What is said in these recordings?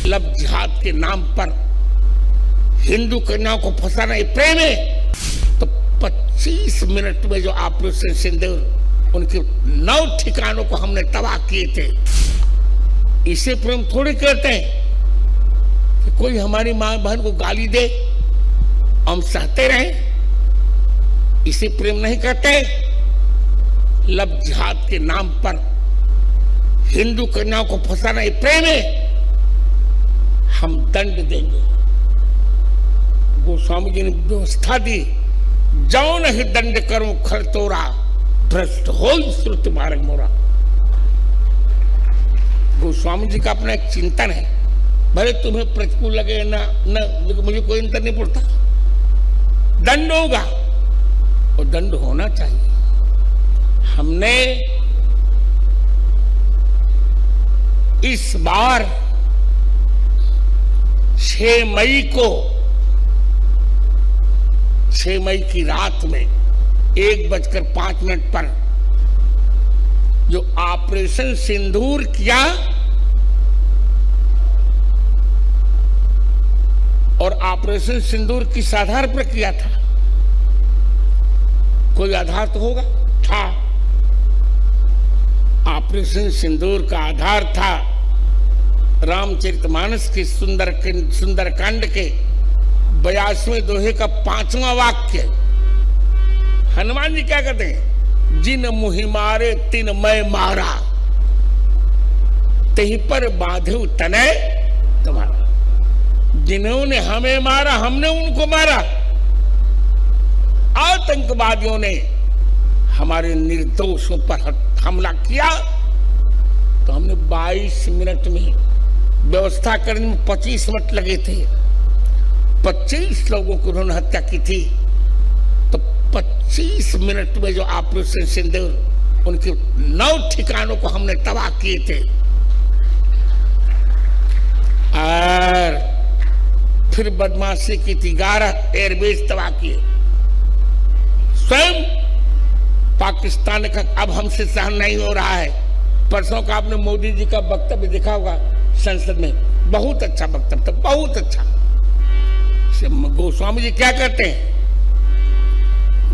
लब जिहाद के नाम पर हिंदू कन्याओं को फंसाना ये प्रेम है, तो 25 मिनट में जो ऑपरेशन सिंदूर उनके 9 ठिकानों को हमने तबाह किए थे, इसे प्रेम थोड़ी कहते हैं कि कोई हमारी मां बहन को गाली दे हम सहते रहें, इसे प्रेम नहीं कहते। लब जिहाद के नाम पर हिंदू कन्याओं को फंसाना ये प्रेम है, हम दंड देंगे। गोस्वामी जी ने व्यवस्था दी, जाओ नहीं दंड करो खर तोरा, भ्रष्ट हो श्रुति मार्ग मोरा। गोस्वामी जी का अपना एक चिंतन है, भले तुम्हें प्रतिकूल लगे ना मुझे कोई अंतर नहीं पड़ता, दंड होगा और दंड होना चाहिए। हमने इस बार 6 मई की रात में 1:05 पर जो ऑपरेशन सिंदूर किया, और ऑपरेशन सिंदूर किस आधार पर किया था? कोई आधार तो होगा, था। ऑपरेशन सिंदूर का आधार था रामचरितमानस के सुंदरकांड के 82वें दोहे का 5वां वाक्य। हनुमान जी क्या कहते हैं? जिन मुहि मारे तिन मैं मारा, तही पर बांधे तनय तुम्हारा। जिन्होंने हमें मारा हमने उनको मारा, आतंकवादियों ने हमारे निर्दोषों पर हमला किया तो हमने 22 मिनट में व्यवस्था करने में 25 मिनट लगे थे। 25 लोगों को उन्होंने हत्या की थी, तो 25 मिनट में जो ऑपरेशन सिंदूर उनके 9 ठिकानों को हमने तबाह किए थे। और फिर बदमाशी की थी, 11 एयरबेस तबाह किए। स्वयं पाकिस्तान का अब हमसे सहन नहीं हो रहा है। परसों का आपने मोदी जी का वक्तव्य देखा होगा संसद में, बहुत अच्छा वक्तव्य था, बहुत अच्छा। गोस्वामी जी क्या कहते हैं?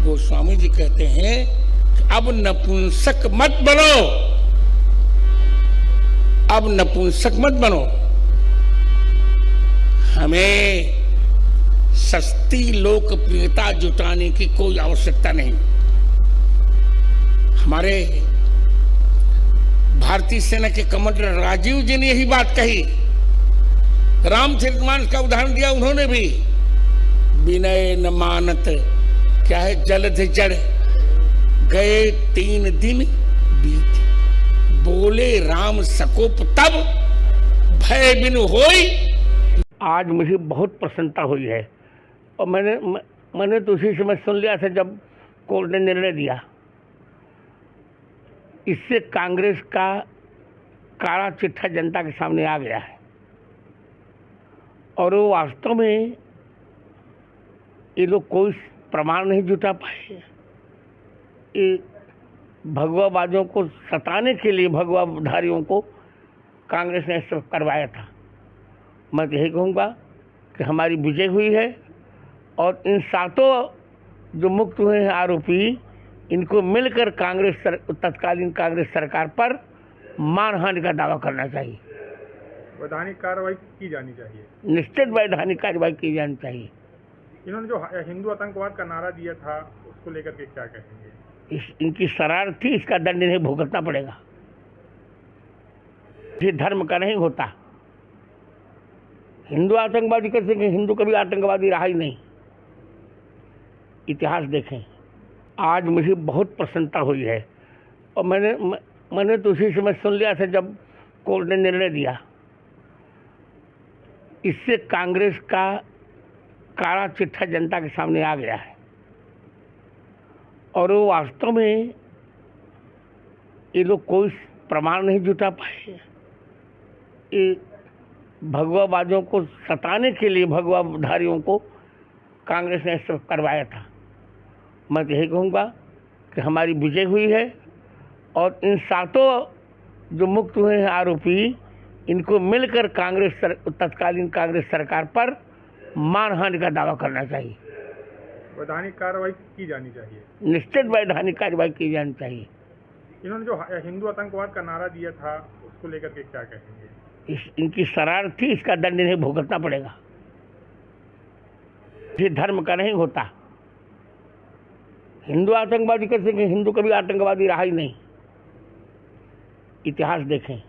गोस्वामी जी कहते हैं कि अब नपुंसक मत बनो, अब नपुंसक मत बनो। हमें सस्ती लोकप्रियता जुटाने की कोई आवश्यकता नहीं। हमारे भारतीय सेना के कमांडर राजीव जी ने यही बात कही, रामचरितमानस का उदाहरण दिया उन्होंने भी। विनय न मानत, क्या है, जलध जड़ गए 3 दिन बीत, बोले राम सकोप तब भय बिन होई। आज मुझे बहुत प्रसन्नता हुई है, और मैंने तो उसी समय सुन लिया था जब कोर्ट ने निर्णय दिया। इससे कांग्रेस का काला चिट्ठा जनता के सामने आ गया है, और वो वास्तव में ये लोग कोई प्रमाण नहीं जुटा पाए। ये भगवावादियों को सताने के लिए भगवाधारियों को कांग्रेस ने सब करवाया था। मैं तो यही कहूँगा कि हमारी विजय हुई है, और इन 7 जो मुक्त हुए हैं आरोपी, इनको मिलकर तत्कालीन कांग्रेस सरकार पर मानहानि का दावा करना चाहिए। वैधानिक कार्रवाई की जानी चाहिए, निश्चित वैधानिक कार्रवाई की जानी चाहिए। इन्होंने जो हिंदू आतंकवाद का नारा दिया था उसको लेकर के क्या कहेंगे? इनकी शरारत थी, इसका दंड इन्हें भुगतना पड़ेगा। ये धर्म का नहीं होता। हिंदू आतंकवादी कैसे? हिंदू कभी आतंकवादी रहा ही नहीं। इतिहास देखें। आज मुझे बहुत प्रसन्नता हुई है, और मैंने तो उसी समय सुन लिया था जब कोर्ट ने निर्णय दिया। इससे कांग्रेस का काला चिट्ठा जनता के सामने आ गया है, और वो वास्तव में ये लोग कोई प्रमाण नहीं जुटा पाए। ये भगवावादियों को सताने के लिए भगवाधारियों को कांग्रेस ने सब करवाया था। मैं तो यही कहूँगा कि हमारी विजय हुई है, और इन 7 जो मुक्त हुए हैं आरोपी, इनको मिलकर तत्कालीन कांग्रेस सरकार पर मानहानि का दावा करना चाहिए। वैधानिक कार्रवाई की जानी चाहिए। निश्चित वैधानिक कार्रवाई की जानी चाहिए। इन्होंने जो हिंदू आतंकवाद का नारा दिया था उसको लेकर के क्या कहेंगे? इनकी शरारत थी, इसका दंड इन्हें भुगतना पड़ेगा। ये धर्म का नहीं होता। हिंदू आतंकवादी कैसे? हिंदू कभी आतंकवादी रहा ही नहीं। इतिहास देखें।